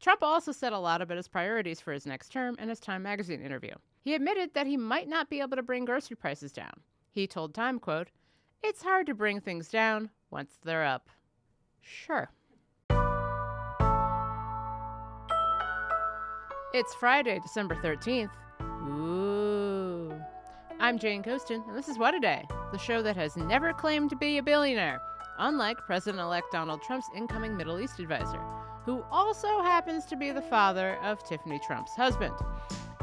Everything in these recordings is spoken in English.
Trump also said a lot about his priorities for his next term in his Time magazine interview. He admitted that he might not be able to bring grocery prices down. He told Time, quote, "It's hard to bring things down once they're up." Sure. It's Friday, December 13th. Ooh. I'm Jane Coaston, and this is What a Day, the show that has never claimed to be a billionaire, unlike President-elect Donald Trump's incoming Middle East advisor, who also happens to be the father of Tiffany Trump's husband.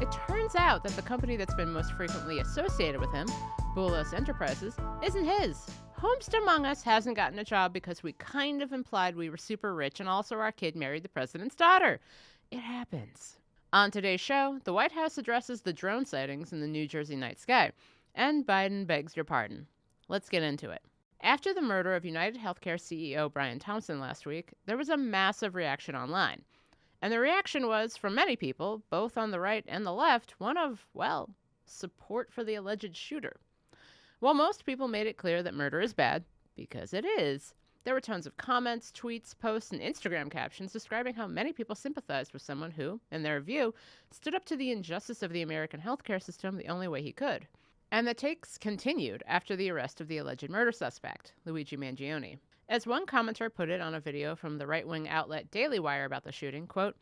It turns out that the company that's been most frequently associated with him, Boulos Enterprises, isn't his. Whomst among us hasn't gotten a job because we kind of implied we were super rich and also our kid married the president's daughter. It happens. On today's show, the White House addresses the drone sightings in the New Jersey night sky, and Biden begs your pardon. Let's get into it. After the murder of UnitedHealthcare CEO Brian Thompson last week, there was a massive reaction online. And the reaction was, from many people, both on the right and the left, one of, well, support for the alleged shooter. While most people made it clear that murder is bad, because it is, there were tons of comments, tweets, posts, and Instagram captions describing how many people sympathized with someone who, in their view, stood up to the injustice of the American healthcare system the only way he could. And the takes continued after the arrest of the alleged murder suspect, Luigi Mangione. As one commenter put it on a video from the right-wing outlet Daily Wire about the shooting, quote,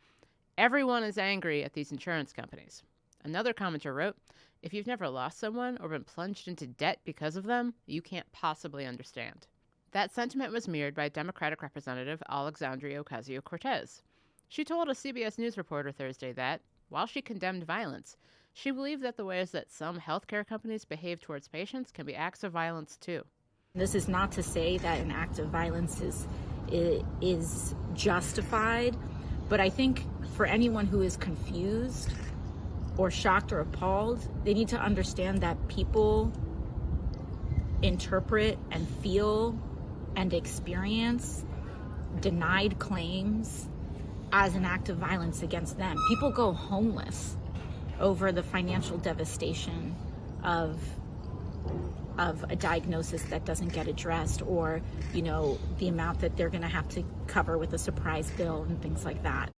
"Everyone is angry at these insurance companies." Another commenter wrote, "If you've never lost someone or been plunged into debt because of them, you can't possibly understand." That sentiment was mirrored by Democratic Representative Alexandria Ocasio-Cortez. She told a CBS News reporter Thursday that, while she condemned violence, she believed that the ways that some healthcare companies behave towards patients can be acts of violence too. This is not to say that an act of violence is justified, but I think for anyone who is confused or shocked or appalled, they need to understand that people interpret and feel and experience denied claims as an act of violence against them. People go homeless over the financial devastation of a diagnosis that doesn't get addressed, or, the amount that they're going to have to cover with a surprise bill and things like that.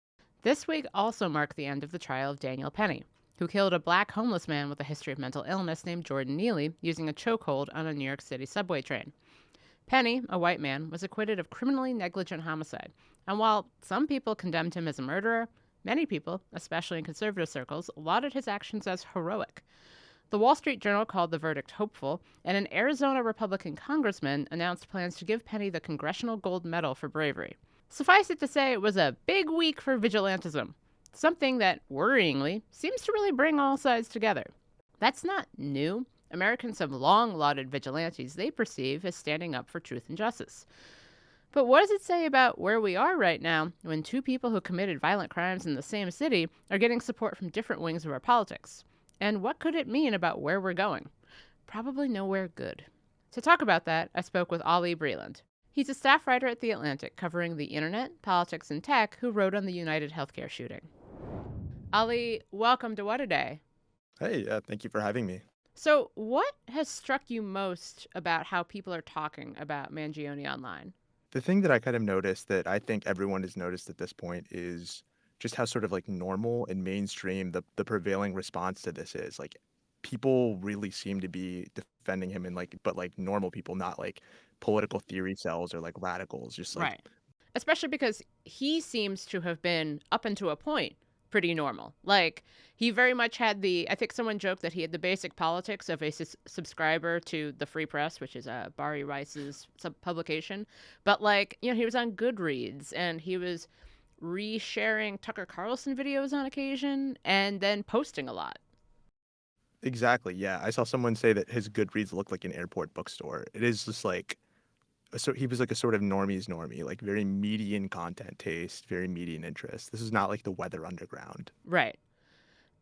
This week also marked the end of the trial of Daniel Penny, who killed a black homeless man with a history of mental illness named Jordan Neely using a chokehold on a New York City subway train. Penny, a white man, was acquitted of criminally negligent homicide, and while some people condemned him as a murderer, many people, especially in conservative circles, lauded his actions as heroic. The Wall Street Journal called the verdict hopeful, and an Arizona Republican congressman announced plans to give Penny the Congressional Gold Medal for bravery. Suffice it to say, it was a big week for vigilantism, something that, worryingly, seems to really bring all sides together. That's not new. Americans have long lauded vigilantes they perceive as standing up for truth and justice. But what does it say about where we are right now when two people who committed violent crimes in the same city are getting support from different wings of our politics? And what could it mean about where we're going? Probably nowhere good. To talk about that, I spoke with Ali Breland. He's a staff writer at The Atlantic covering the internet, politics, and tech who wrote on the UnitedHealthcare shooting. Ali, welcome to What a Day. Hey, thank you for having me. So what has struck you most about how people are talking about Mangione online? The thing that I kind of noticed that I think everyone has noticed at this point is just how sort of like normal and mainstream the prevailing response to this is. Like, people really seem to be defending him, and but normal people, not like political theory cells or like radicals, just like Right. Especially because he seems to have been, up until a point, pretty normal. Like, he very much had I think someone joked that he had the basic politics of a subscriber to the Free Press, which is Bari Weiss's publication. But he was on Goodreads, and he was resharing Tucker Carlson videos on occasion, and then posting a lot. Exactly, yeah. I saw someone say that his Goodreads looked like an airport bookstore. It is just like he was like a sort of normie's normie, like very median content taste, very median interest. This is not like the Weather Underground. Right.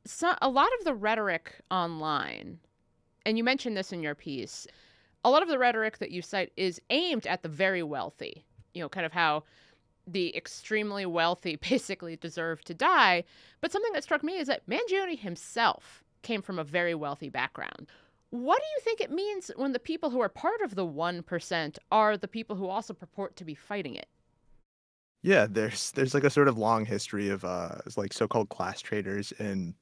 So a lot of the rhetoric online, and you mentioned this in your piece, a lot of the rhetoric that you cite is aimed at the very wealthy, kind of how the extremely wealthy basically deserve to die. But something that struck me is that Mangione himself came from a very wealthy background. What do you think it means when the people who are part of the 1% are the people who also purport to be fighting it? Yeah, there's like a sort of long history of like so-called class traders and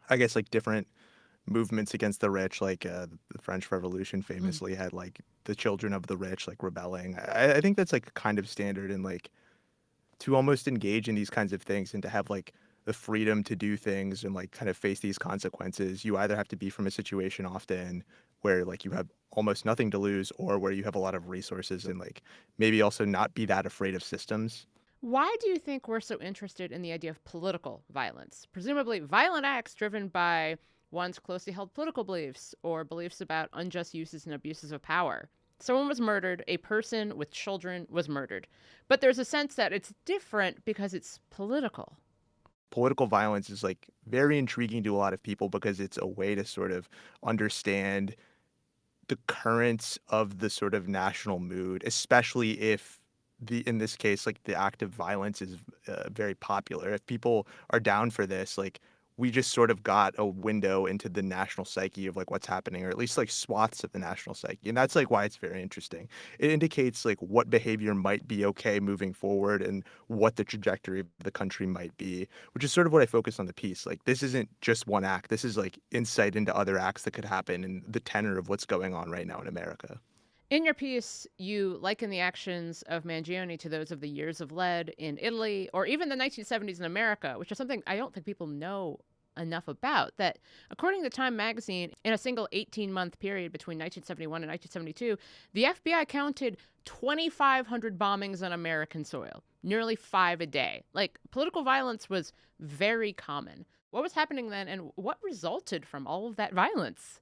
I guess like different movements against the rich, like the French Revolution Mm. famously had like the children of the rich like rebelling. I think that's like kind of standard in like to almost engage in these kinds of things and to have like the freedom to do things and like kind of face these consequences. You either have to be from a situation often where like you have almost nothing to lose or where you have a lot of resources and like maybe also not be that afraid of systems. Why do you think we're so interested in the idea of political violence? Presumably, violent acts driven by one's closely held political beliefs or beliefs about unjust uses and abuses of power. Someone was murdered, a person with children was murdered. But there's a sense that it's different because it's political. Political violence is like very intriguing to a lot of people because it's a way to sort of understand the currents of the sort of national mood, especially if in this case, like the act of violence is very popular. If people are down for this, like we just sort of got a window into the national psyche of like what's happening, or at least like swaths of the national psyche. And that's like why it's very interesting. It indicates like what behavior might be okay moving forward and what the trajectory of the country might be, which is sort of what I focus on the piece. Like this isn't just one act. This is like insight into other acts that could happen and the tenor of what's going on right now in America. In your piece, you liken the actions of Mangione to those of the years of lead in Italy or even the 1970s in America, which is something I don't think people know enough about. That, according to Time magazine, in a single 18-month period between 1971 and 1972, the FBI counted 2,500 bombings on American soil, nearly 5 a day. Like, political violence was very common. What was happening then, and what resulted from all of that violence?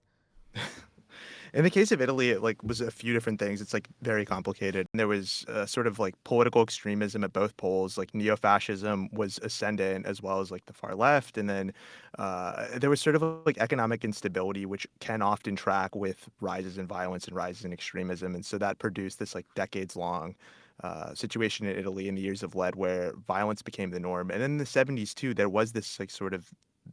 In the case of Italy, it like was a few different things. It's like very complicated. There was sort of like political extremism at both poles. Like neo-fascism was ascendant as well as like the far left, and then there was sort of like economic instability, which can often track with rises in violence and rises in extremism, and so that produced this like decades-long situation in Italy in the years of lead, where violence became the norm. And in the 70s too, there was this like sort of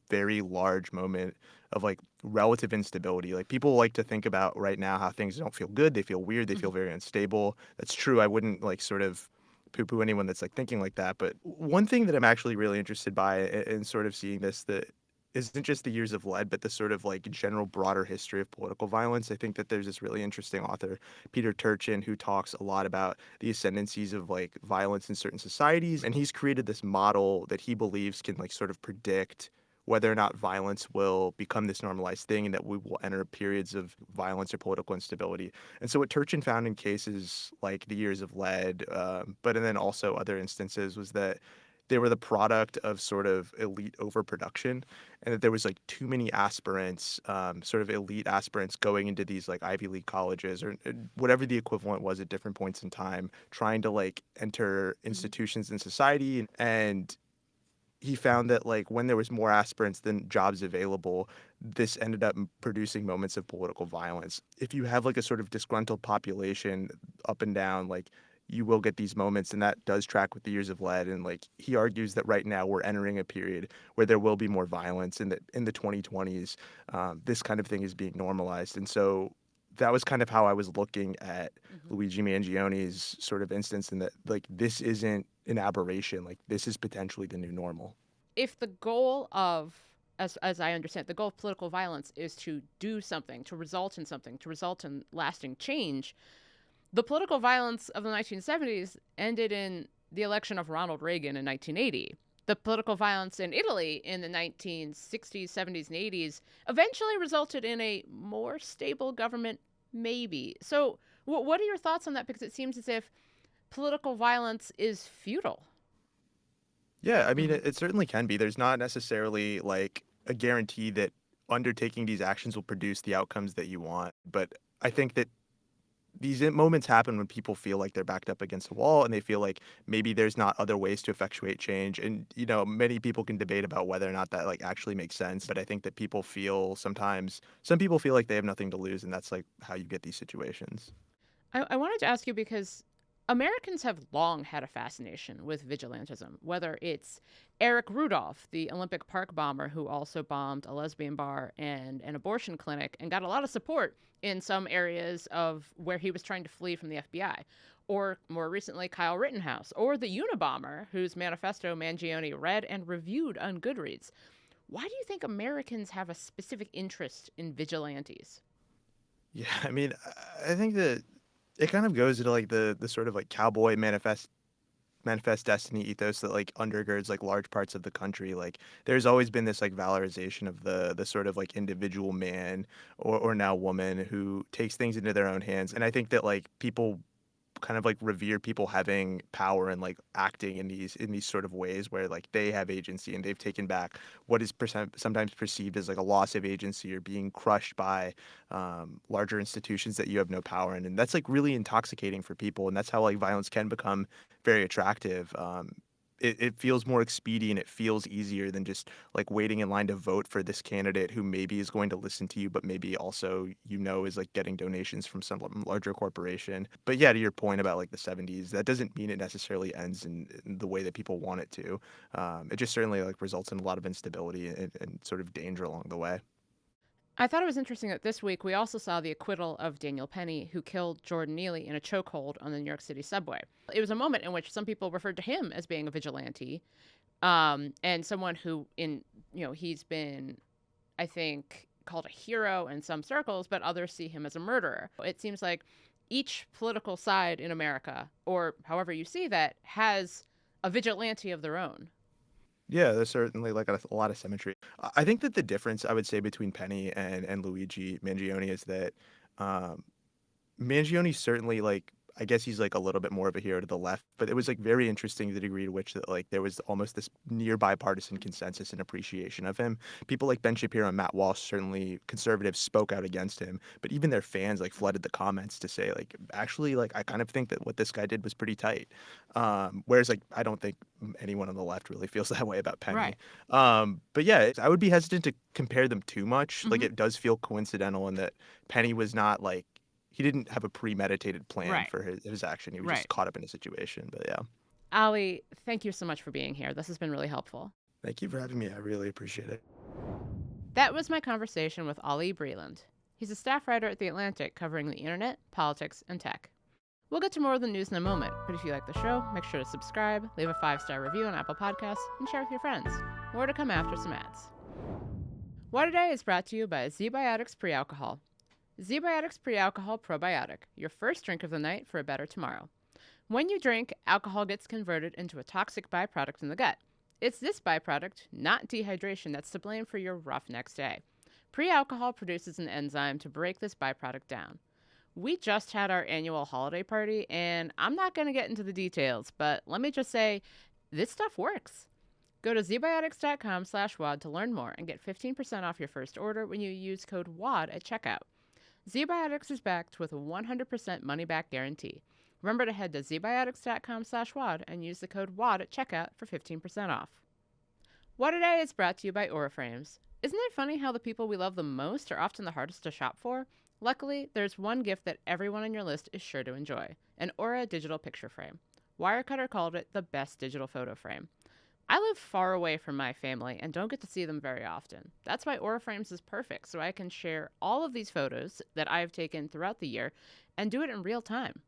very large moment of like relative instability. Like people like to think about right now how things don't feel good, they feel weird, they feel very unstable. That's true. I wouldn't like sort of poo-poo anyone that's like thinking like that. But one thing that I'm actually really interested by in sort of seeing this that isn't just the years of lead, but the sort of like general broader history of political violence. I think that there's this really interesting author, Peter Turchin, who talks a lot about the ascendancies of like violence in certain societies. And he's created this model that he believes can like sort of predict whether or not violence will become this normalized thing and that we will enter periods of violence or political instability. And so what Turchin found in cases like the years of lead, but and then also other instances was that they were the product of sort of elite overproduction and that there was like too many aspirants, sort of elite aspirants going into these like Ivy League colleges or whatever the equivalent was at different points in time, trying to like enter institutions in society. And he found that like when there was more aspirants than jobs available, this ended up producing moments of political violence. If you have like a sort of disgruntled population up and down, like you will get these moments, and that does track with the years of lead. And like he argues that right now we're entering a period where there will be more violence, and that in the 2020s, this kind of thing is being normalized. And so that was kind of how I was looking at Mhm. Luigi Mangione's sort of instance, in that like this isn't an aberration, like this is potentially the new normal. If the goal of, as I understand, the goal of political violence is to do something, to result in something, to result in lasting change, the political violence of the 1970s ended in the election of Ronald Reagan in 1980. The political violence in Italy in the 1960s, 70s, and 80s eventually resulted in a more stable government, maybe. So, what are your thoughts on that? Because it seems as if political violence is futile. Yeah, I mean, Hmm. it certainly can be. There's not necessarily like a guarantee that undertaking these actions will produce the outcomes that you want. But I think that these moments happen when people feel like they're backed up against a wall and they feel like maybe there's not other ways to effectuate change. And, you know, many people can debate about whether or not that like actually makes sense. But I think that people feel sometimes, some people feel like they have nothing to lose. And that's like how you get these situations. I wanted to ask you because Americans have long had a fascination with vigilantism, whether it's Eric Rudolph, the Olympic Park bomber who also bombed a lesbian bar and an abortion clinic and got a lot of support in some areas of where he was trying to flee from the FBI, Or more recently, Kyle Rittenhouse, or the Unabomber, whose manifesto Mangione read and reviewed on Goodreads. Why do you think Americans have a specific interest in vigilantes? Yeah, I mean, I think that it kind of goes into like the sort of like cowboy manifest destiny ethos that like undergirds like large parts of the country. Like there's always been this like valorization of the sort of like individual man or now woman who takes things into their own hands. And I think that like people kind of like revere people having power and like acting in these sort of ways where like they have agency and they've taken back what is sometimes perceived as like a loss of agency or being crushed by larger institutions that you have no power in. And that's like really intoxicating for people, and that's how like violence can become very attractive. It feels more expedient. It feels easier than just like waiting in line to vote for this candidate who maybe is going to listen to you, but maybe also, is like getting donations from some larger corporation. But yeah, to your point about like the 70s, that doesn't mean it necessarily ends in the way that people want it to. It just certainly like results in a lot of instability and sort of danger along the way. I thought it was interesting that this week we also saw the acquittal of Daniel Penny, who killed Jordan Neely in a chokehold on the New York City subway. It was a moment in which some people referred to him as being a vigilante, and someone who, he's been, I think, called a hero in some circles, but others see him as a murderer. It seems like each political side in America, or however you see that, has a vigilante of their own. Yeah, there's certainly like a lot of symmetry. I think that the difference I would say between Penny and Luigi Mangione is that um, Mangione certainly like I guess he's like a little bit more of a hero to the left, but it was like very interesting the degree to which that like there was almost this near bipartisan consensus and appreciation of him. People like Ben Shapiro and Matt Walsh, certainly conservatives, spoke out against him, but even their fans like flooded the comments to say like actually like I kind of think that what this guy did was pretty tight. Whereas like I don't think anyone on the left really feels that way about Penny. Right. But yeah, I would be hesitant to compare them too much. Like Mm-hmm. it does feel coincidental in that Penny was not like he didn't have a premeditated plan Right. for his action. He was Right. just caught up in a situation. But yeah, Ali, thank you so much for being here. This has been really helpful. thank you for having me. I really appreciate it. That was my conversation with Ali Breland. He's a staff writer at The Atlantic covering the internet, politics, and tech. We'll get to more of the news in a moment, but if you like the show, make sure to subscribe, leave a 5-star review on Apple Podcasts, and share with your friends. More to come after some ads. What Today is brought to you by ZBiotics Pre-Alcohol. ZBiotics Pre-Alcohol Probiotic, your first drink of the night for a better tomorrow. When you drink, alcohol gets converted into a toxic byproduct in the gut. It's this byproduct, not dehydration, that's to blame for your rough next day. Pre-alcohol produces an enzyme to break this byproduct down. We just had our annual holiday party, and I'm not going to get into the details, but let me just say, this stuff works. Go to zbiotics.com/WAD to learn more and get 15% off your first order when you use code WAD at checkout. ZBiotics is backed with a 100% money-back guarantee. Remember to head to zbiotics.com/WAD and use the code WAD at checkout for 15% off. What Today is brought to you by Aura Frames. Isn't it funny how the people we love the most are often the hardest to shop for? Luckily, there's one gift that everyone on your list is sure to enjoy, an Aura digital picture frame. Wirecutter called it the best digital photo frame. I live far away from my family and don't get to see them very often. That's why Aura Frames is perfect, so I can share all of these photos that I have taken throughout the year and do it in real time.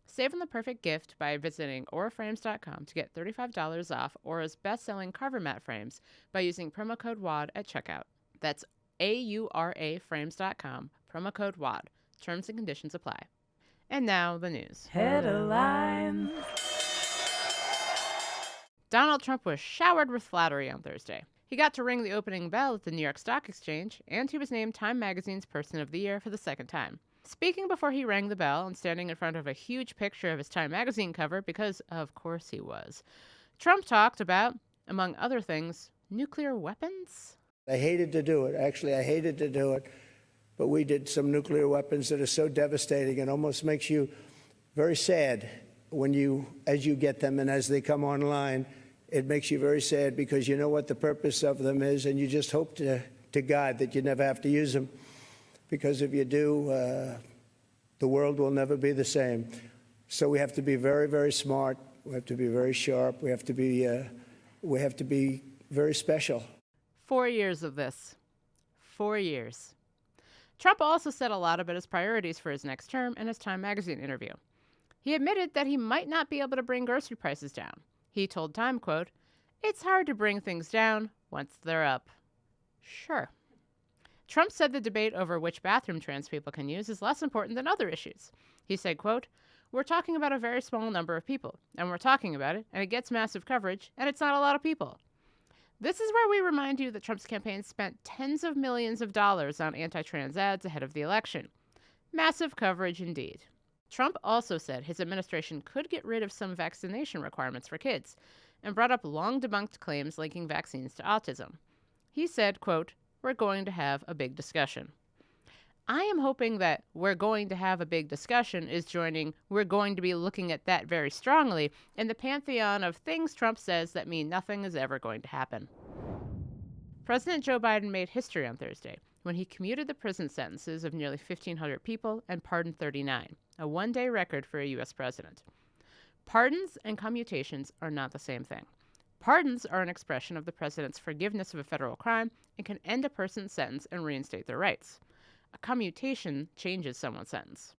Save on the perfect gift by visiting auraframes.com to get $35 off Aura's best-selling Carver Mat frames by using promo code WAD at checkout. That's auraframes.com, promo code WAD. Terms and conditions apply. And now the news. Headlines. Donald Trump was showered with flattery on Thursday. He got to ring the opening bell at the New York Stock Exchange, and he was named Time Magazine's Person of the Year for the second time. Speaking before he rang the bell and standing in front of a huge picture of his Time Magazine cover, because of course he was, Trump talked about, among other things, nuclear weapons? I hated to do it. Actually, I hated to do it. But we did some nuclear weapons that are so devastating and almost makes you very sad as you get them and as they come online. It makes you very sad because you know what the purpose of them is, and you just hope to God that you never have to use them. Because if you do, the world will never be the same. So we have to be very, very smart. We have to be very sharp. We have to be very special. 4 years of this. 4 years. Trump also said a lot about his priorities for his next term in his Time Magazine interview. He admitted that he might not be able to bring grocery prices down. He told Time, quote, "It's hard to bring things down once they're up." Sure. Trump said the debate over which bathroom trans people can use is less important than other issues. He said, quote, "We're talking about a very small number of people, and we're talking about it, and it gets massive coverage, and it's not a lot of people." This is where we remind you that Trump's campaign spent tens of millions of dollars on anti-trans ads ahead of the election. Massive coverage indeed. Trump also said his administration could get rid of some vaccination requirements for kids, and brought up long-debunked claims linking vaccines to autism. He said, quote, "We're going to have a big discussion." I am hoping that "we're going to have a big discussion" is joining "we're going to be looking at that very strongly" in the pantheon of things Trump says that mean nothing is ever going to happen. President Joe Biden made history on Thursday when he commuted the prison sentences of nearly 1,500 people and pardoned 39, a one-day record for a U.S. president. Pardons and commutations are not the same thing. Pardons are an expression of the president's forgiveness of a federal crime and can end a person's sentence and reinstate their rights. A commutation changes someone's sentence.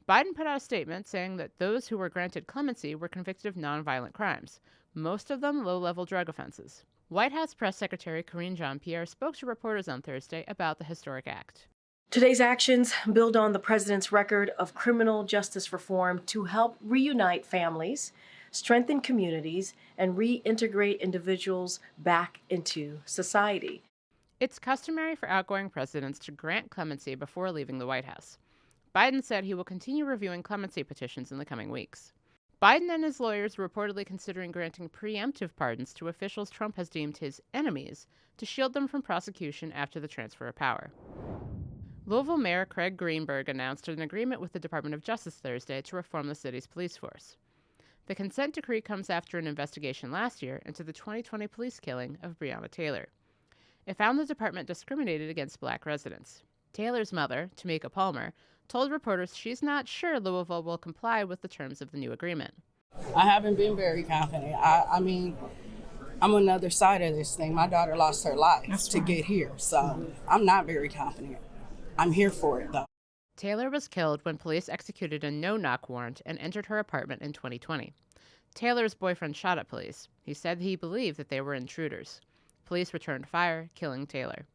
Biden put out a statement saying that those who were granted clemency were convicted of nonviolent crimes, most of them low-level drug offenses. White House Press Secretary Karine Jean-Pierre spoke to reporters on Thursday about the historic act. Today's actions build on the president's record of criminal justice reform to help reunite families, strengthen communities, and reintegrate individuals back into society. It's customary for outgoing presidents to grant clemency before leaving the White House. Biden said he will continue reviewing clemency petitions in the coming weeks. Biden and his lawyers are reportedly considering granting preemptive pardons to officials Trump has deemed his enemies to shield them from prosecution after the transfer of power. Louisville Mayor Craig Greenberg announced an agreement with the Department of Justice Thursday to reform the city's police force. The consent decree comes after an investigation last year into the 2020 police killing of Breonna Taylor. It found the department discriminated against black residents. Taylor's mother, Tamika Palmer, told reporters she's not sure Louisville will comply with the terms of the new agreement. I haven't been very confident. I mean, I'm on the other side of this thing. My daughter lost her life to get here, so I'm not very confident. I'm here for it, though. Taylor was killed when police executed a no-knock warrant and entered her apartment in 2020. Taylor's boyfriend shot at police. He said he believed that they were intruders. Police returned fire, killing Taylor.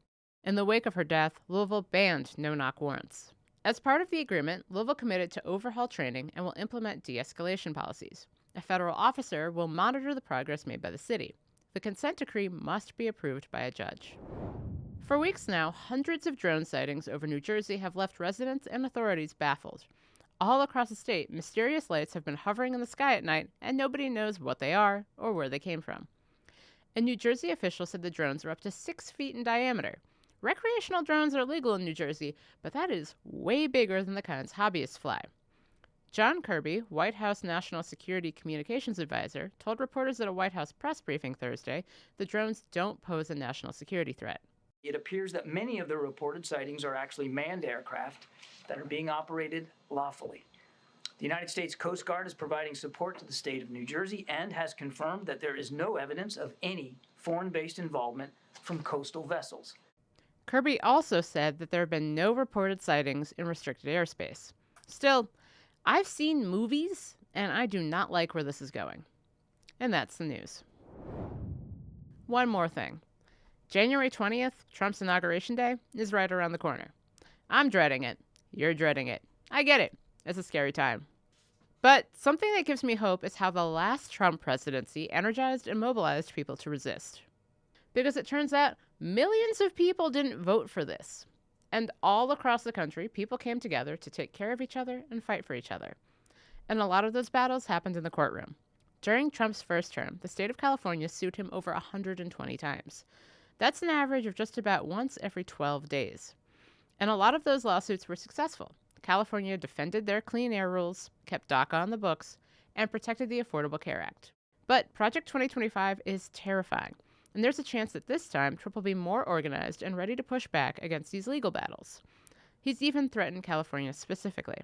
In the wake of her death, Louisville banned no-knock warrants. As part of the agreement, Louisville committed to overhaul training and will implement de-escalation policies. A federal officer will monitor the progress made by the city. The consent decree must be approved by a judge. For weeks now, hundreds of drone sightings over New Jersey have left residents and authorities baffled. All across the state, mysterious lights have been hovering in the sky at night, and nobody knows what they are or where they came from. A New Jersey official said the drones are up to 6 feet in diameter. Recreational drones are legal in New Jersey, but that is way bigger than the kinds hobbyists fly. John Kirby, White House National Security Communications Advisor, told reporters at a White House press briefing Thursday the drones don't pose a national security threat. It appears that many of the reported sightings are actually manned aircraft that are being operated lawfully. The United States Coast Guard is providing support to the state of New Jersey and has confirmed that there is no evidence of any foreign-based involvement from coastal vessels. Kirby also said that there have been no reported sightings in restricted airspace. Still, I've seen movies, and I do not like where this is going. And that's the news. One more thing. January 20th, Trump's Inauguration Day, is right around the corner. I'm dreading it. You're dreading it. I get it. It's a scary time. But something that gives me hope is how the last Trump presidency energized and mobilized people to resist. Because it turns out millions of people didn't vote for this. And all across the country, people came together to take care of each other and fight for each other. And a lot of those battles happened in the courtroom. During Trump's first term, the state of California sued him over 120 times. That's an average of just about once every 12 days. And a lot of those lawsuits were successful. California defended their clean air rules, kept DACA on the books, and protected the Affordable Care Act. But Project 2025 is terrifying, and there's a chance that this time Trump will be more organized and ready to push back against these legal battles. He's even threatened California specifically.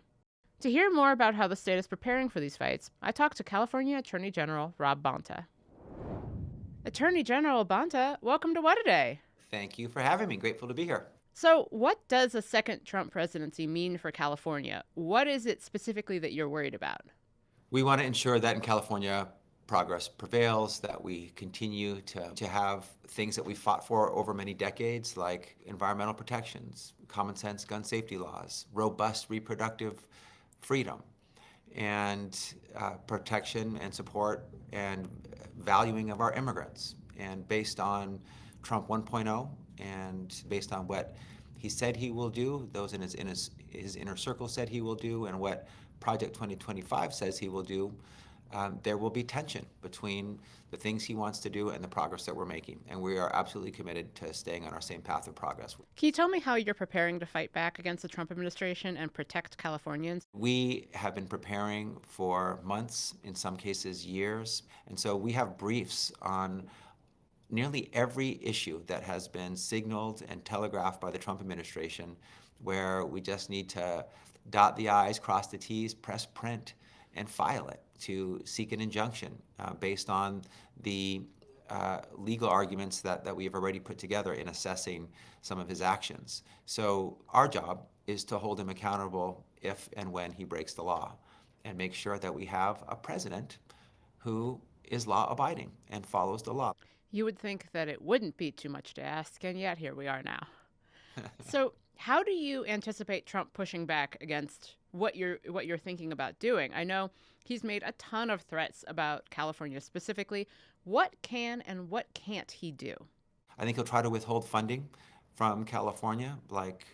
To hear more about how the state is preparing for these fights, I talked to California Attorney General Rob Bonta. Attorney General Bonta, welcome to What a Day. Thank you for having me. Grateful to be here. So what does a second Trump presidency mean for California? What is it specifically that you're worried about? We want to ensure that in California, progress prevails, that we continue to have things that we fought for over many decades, like environmental protections, common sense gun safety laws, robust reproductive freedom, and protection and support and valuing of our immigrants. And based on Trump 1.0 and based on what he said he will do, those in his inner circle said he will do, and what Project 2025 says he will do, there will be tension between the things he wants to do and the progress that we're making. And we are absolutely committed to staying on our same path of progress. Can you tell me how you're preparing to fight back against the Trump administration and protect Californians? We have been preparing for months, in some cases years. And so we have briefs on nearly every issue that has been signaled and telegraphed by the Trump administration, where we just need to dot the I's, cross the T's, press print, and file it to seek an injunction based on the legal arguments that we have already put together in assessing some of his actions. So our job is to hold him accountable if and when he breaks the law, and make sure that we have a president who is law-abiding and follows the law. You would think that it wouldn't be too much to ask, and yet here we are now. So how do you anticipate Trump pushing back against what you're thinking about doing? I know he's made a ton of threats about California specifically. What can and what can't he do? I think he'll try to withhold funding from California, like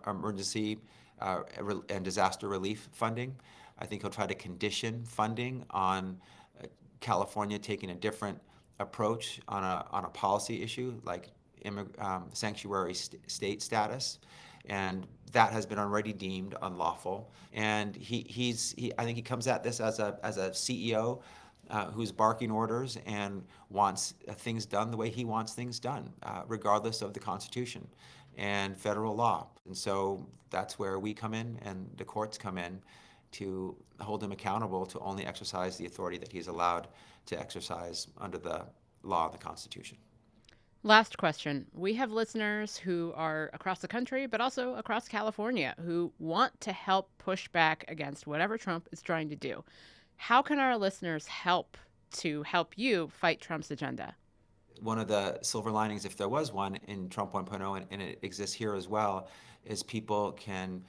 emergency and disaster relief funding. I think he'll try to condition funding on California taking a different approach on a policy issue like sanctuary state status, and that has been already deemed unlawful. And I think he comes at this as a CEO who's barking orders and wants things done the way he wants things done, regardless of the Constitution and federal law. And so that's where we come in and the courts come in to hold him accountable to only exercise the authority that he's allowed to exercise under the law and the Constitution. Last question. We have listeners who are across the country, but also across California, who want to help push back against whatever Trump is trying to do. How can our listeners help you fight Trump's agenda? One of the silver linings, if there was one, in Trump 1.0, and it exists here as well, is people can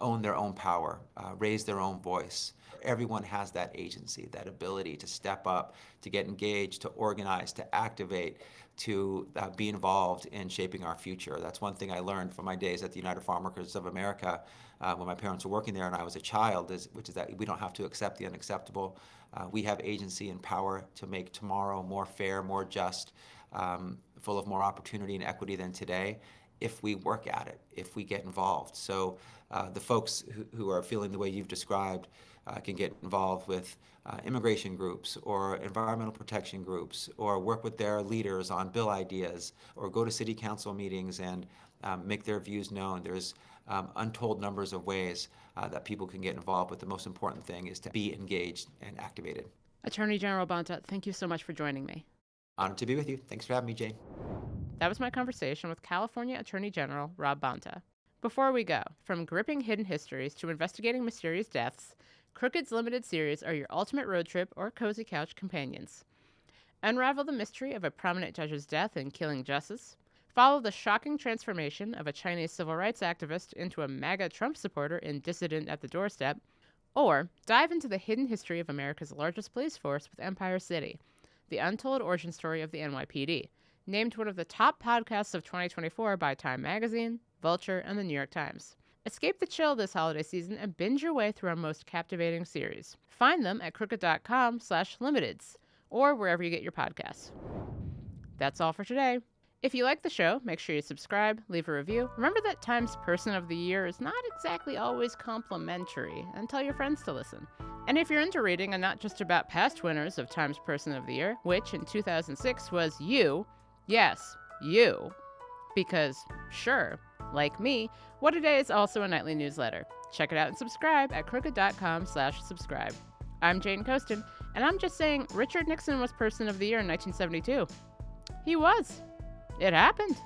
own their own power, raise their own voice. Everyone has that agency, that ability to step up, to get engaged, to organize, to activate, to be involved in shaping our future. That's one thing I learned from my days at the United Farm Workers of America when my parents were working there and I was a child, which is that we don't have to accept the unacceptable. We have agency and power to make tomorrow more fair, more just, full of more opportunity and equity than today, if we work at it, if we get involved. So the folks who are feeling the way you've described can get involved with immigration groups or environmental protection groups, or work with their leaders on bill ideas, or go to city council meetings and make their views known. There's untold numbers of ways that people can get involved, but the most important thing is to be engaged and activated. Attorney General Bonta, thank you so much for joining me. Honored to be with you. Thanks for having me, Jane. That was my conversation with California Attorney General Rob Bonta. Before we go, from gripping hidden histories to investigating mysterious deaths, Crooked's limited series are your ultimate road trip or cozy couch companions. Unravel the mystery of a prominent judge's death in Killing Justice. Follow the shocking transformation of a Chinese civil rights activist into a MAGA Trump supporter in Dissident at the Doorstep. Or dive into the hidden history of America's largest police force with Empire City, the untold origin story of the NYPD, named one of the top podcasts of 2024 by Time Magazine, Vulture, and the New York Times. Escape the chill this holiday season and binge your way through our most captivating series. Find them at crooked.com/limiteds or wherever you get your podcasts. That's all for today. If you like the show, make sure you subscribe, leave a review. Remember that Time's Person of the Year is not exactly always complimentary, and tell your friends to listen. And if you're into reading and not just about past winners of Time's Person of the Year, which in 2006 was you, yes, you, because sure, like me, What A Day is also a nightly newsletter. Check it out and subscribe at crooked.com/subscribe. I'm Jane Coaston, and I'm just saying Richard Nixon was Person of the Year in 1972. He was. It happened.